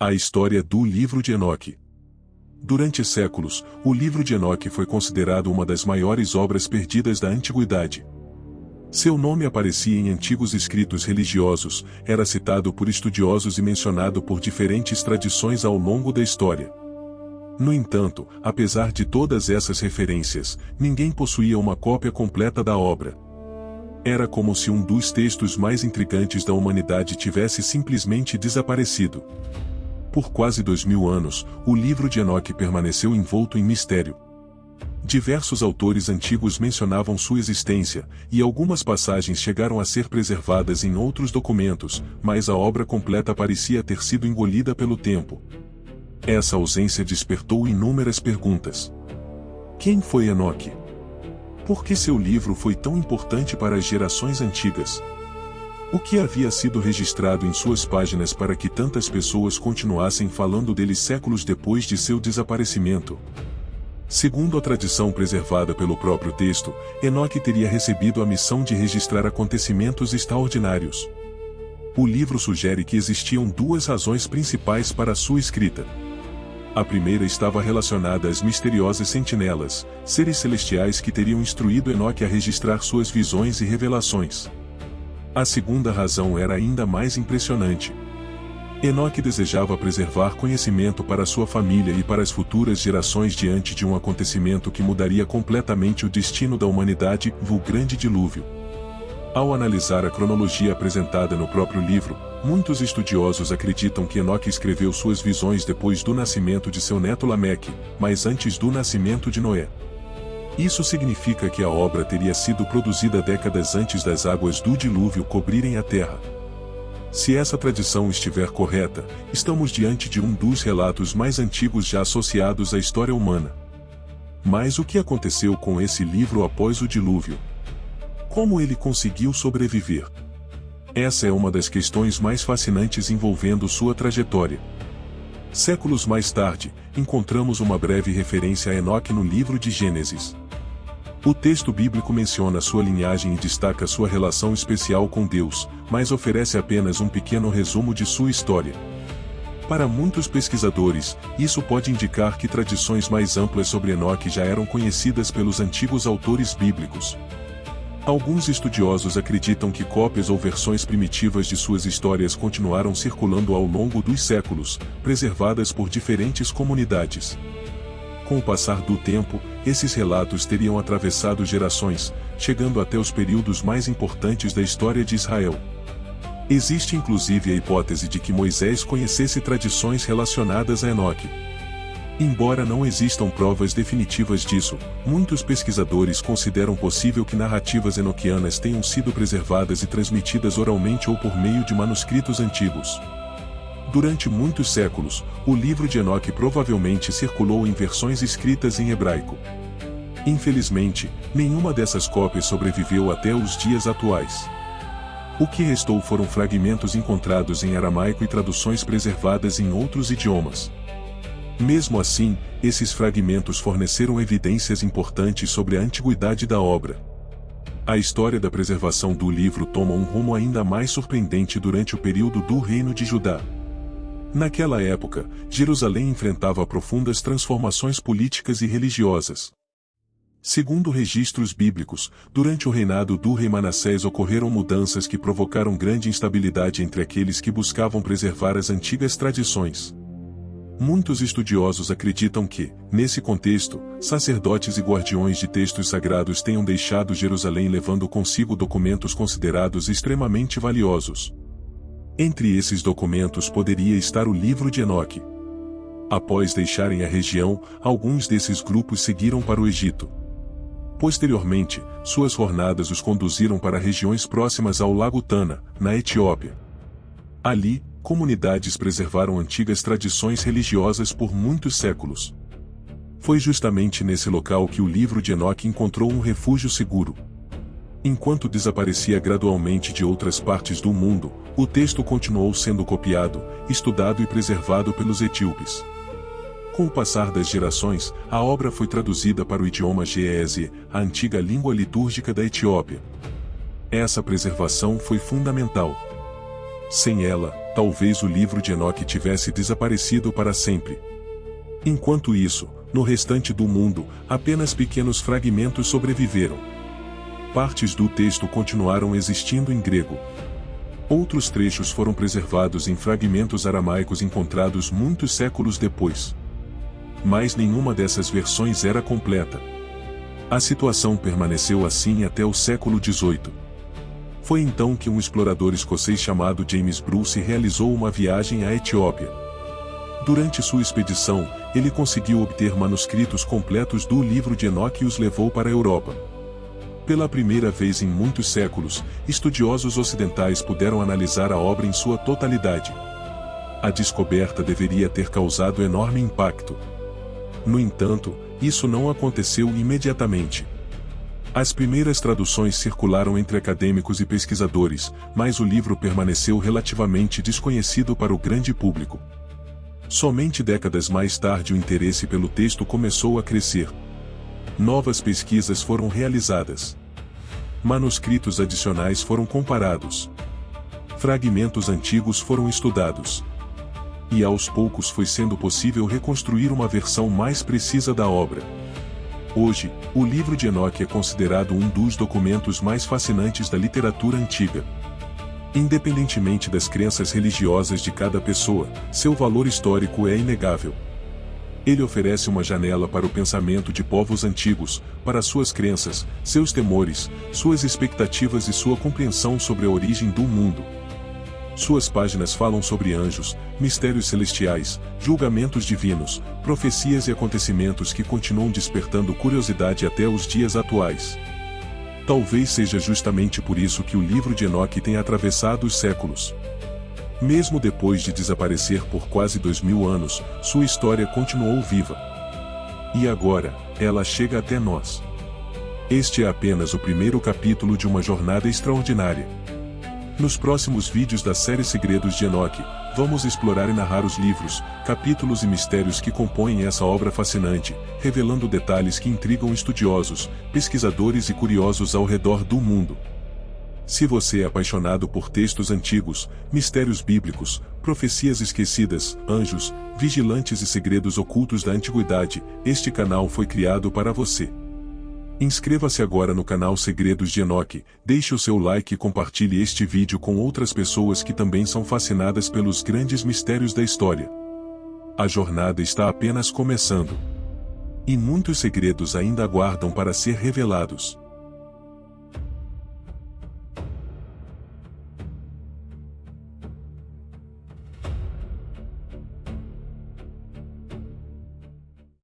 A história do livro de Enoque. Durante séculos, o livro de Enoque foi considerado uma das maiores obras perdidas da antiguidade. Seu nome aparecia em antigos escritos religiosos, era citado por estudiosos e mencionado por diferentes tradições ao longo da história. No entanto, apesar de todas essas referências, ninguém possuía uma cópia completa da obra. Era como se um dos textos mais intrigantes da humanidade tivesse simplesmente desaparecido. Por quase 2000 anos, o livro de Enoque permaneceu envolto em mistério. Diversos autores antigos mencionavam sua existência, e algumas passagens chegaram a ser preservadas em outros documentos, mas a obra completa parecia ter sido engolida pelo tempo. Essa ausência despertou inúmeras perguntas. Quem foi Enoque? Por que seu livro foi tão importante para as gerações antigas? O que havia sido registrado em suas páginas para que tantas pessoas continuassem falando dele séculos depois de seu desaparecimento? Segundo a tradição preservada pelo próprio texto, Enoque teria recebido a missão de registrar acontecimentos extraordinários. O livro sugere que existiam duas razões principais para sua escrita. A primeira estava relacionada às misteriosas sentinelas, seres celestiais que teriam instruído Enoque a registrar suas visões e revelações. A segunda razão era ainda mais impressionante. Enoque desejava preservar conhecimento para sua família e para as futuras gerações diante de um acontecimento que mudaria completamente o destino da humanidade, o Grande Dilúvio. Ao analisar a cronologia apresentada no próprio livro, muitos estudiosos acreditam que Enoque escreveu suas visões depois do nascimento de seu neto Lameque, mas antes do nascimento de Noé. Isso significa que a obra teria sido produzida décadas antes das águas do dilúvio cobrirem a terra. Se essa tradição estiver correta, estamos diante de um dos relatos mais antigos já associados à história humana. Mas o que aconteceu com esse livro após o dilúvio? Como ele conseguiu sobreviver? Essa é uma das questões mais fascinantes envolvendo sua trajetória. Séculos mais tarde, encontramos uma breve referência a Enoque no livro de Gênesis. O texto bíblico menciona sua linhagem e destaca sua relação especial com Deus, mas oferece apenas um pequeno resumo de sua história. Para muitos pesquisadores, isso pode indicar que tradições mais amplas sobre Enoque já eram conhecidas pelos antigos autores bíblicos. Alguns estudiosos acreditam que cópias ou versões primitivas de suas histórias continuaram circulando ao longo dos séculos, preservadas por diferentes comunidades. Com o passar do tempo, esses relatos teriam atravessado gerações, chegando até os períodos mais importantes da história de Israel. Existe inclusive a hipótese de que Moisés conhecesse tradições relacionadas a Enoque. Embora não existam provas definitivas disso, muitos pesquisadores consideram possível que narrativas enoquianas tenham sido preservadas e transmitidas oralmente ou por meio de manuscritos antigos. Durante muitos séculos, o livro de Enoque provavelmente circulou em versões escritas em hebraico. Infelizmente, nenhuma dessas cópias sobreviveu até os dias atuais. O que restou foram fragmentos encontrados em aramaico e traduções preservadas em outros idiomas. Mesmo assim, esses fragmentos forneceram evidências importantes sobre a antiguidade da obra. A história da preservação do livro toma um rumo ainda mais surpreendente durante o período do Reino de Judá. Naquela época, Jerusalém enfrentava profundas transformações políticas e religiosas. Segundo registros bíblicos, durante o reinado do rei Manassés ocorreram mudanças que provocaram grande instabilidade entre aqueles que buscavam preservar as antigas tradições. Muitos estudiosos acreditam que, nesse contexto, sacerdotes e guardiões de textos sagrados tenham deixado Jerusalém levando consigo documentos considerados extremamente valiosos. Entre esses documentos poderia estar o livro de Enoque. Após deixarem a região, alguns desses grupos seguiram para o Egito. Posteriormente, suas jornadas os conduziram para regiões próximas ao Lago Tana, na Etiópia. Ali, comunidades preservaram antigas tradições religiosas por muitos séculos. Foi justamente nesse local que o livro de Enoque encontrou um refúgio seguro. Enquanto desaparecia gradualmente de outras partes do mundo, o texto continuou sendo copiado, estudado e preservado pelos etíopes. Com o passar das gerações, a obra foi traduzida para o idioma Ge'ezi, a antiga língua litúrgica da Etiópia. Essa preservação foi fundamental. Sem ela, talvez o livro de Enoque tivesse desaparecido para sempre. Enquanto isso, no restante do mundo, apenas pequenos fragmentos sobreviveram. Partes do texto continuaram existindo em grego. Outros trechos foram preservados em fragmentos aramaicos encontrados muitos séculos depois. Mas nenhuma dessas versões era completa. A situação permaneceu assim até o século XVIII. Foi então que um explorador escocês chamado James Bruce realizou uma viagem à Etiópia. Durante sua expedição, ele conseguiu obter manuscritos completos do livro de Enoque e os levou para a Europa. Pela primeira vez em muitos séculos, estudiosos ocidentais puderam analisar a obra em sua totalidade. A descoberta deveria ter causado enorme impacto. No entanto, isso não aconteceu imediatamente. As primeiras traduções circularam entre acadêmicos e pesquisadores, mas o livro permaneceu relativamente desconhecido para o grande público. Somente décadas mais tarde o interesse pelo texto começou a crescer. Novas pesquisas foram realizadas. Manuscritos adicionais foram comparados. Fragmentos antigos foram estudados. E aos poucos foi sendo possível reconstruir uma versão mais precisa da obra. Hoje, o livro de Enoque é considerado um dos documentos mais fascinantes da literatura antiga. Independentemente das crenças religiosas de cada pessoa, seu valor histórico é inegável. Ele oferece uma janela para o pensamento de povos antigos, para suas crenças, seus temores, suas expectativas e sua compreensão sobre a origem do mundo. Suas páginas falam sobre anjos, mistérios celestiais, julgamentos divinos, profecias e acontecimentos que continuam despertando curiosidade até os dias atuais. Talvez seja justamente por isso que o livro de Enoque tem atravessado os séculos. Mesmo depois de desaparecer por quase 2000 anos, sua história continuou viva. E agora, ela chega até nós. Este é apenas o primeiro capítulo de uma jornada extraordinária. Nos próximos vídeos da série Segredos de Enoque, vamos explorar e narrar os livros, capítulos e mistérios que compõem essa obra fascinante, revelando detalhes que intrigam estudiosos, pesquisadores e curiosos ao redor do mundo. Se você é apaixonado por textos antigos, mistérios bíblicos, profecias esquecidas, anjos, vigilantes e segredos ocultos da antiguidade, este canal foi criado para você. Inscreva-se agora no canal Segredos de Enoque, deixe o seu like e compartilhe este vídeo com outras pessoas que também são fascinadas pelos grandes mistérios da história. A jornada está apenas começando. E muitos segredos ainda aguardam para ser revelados.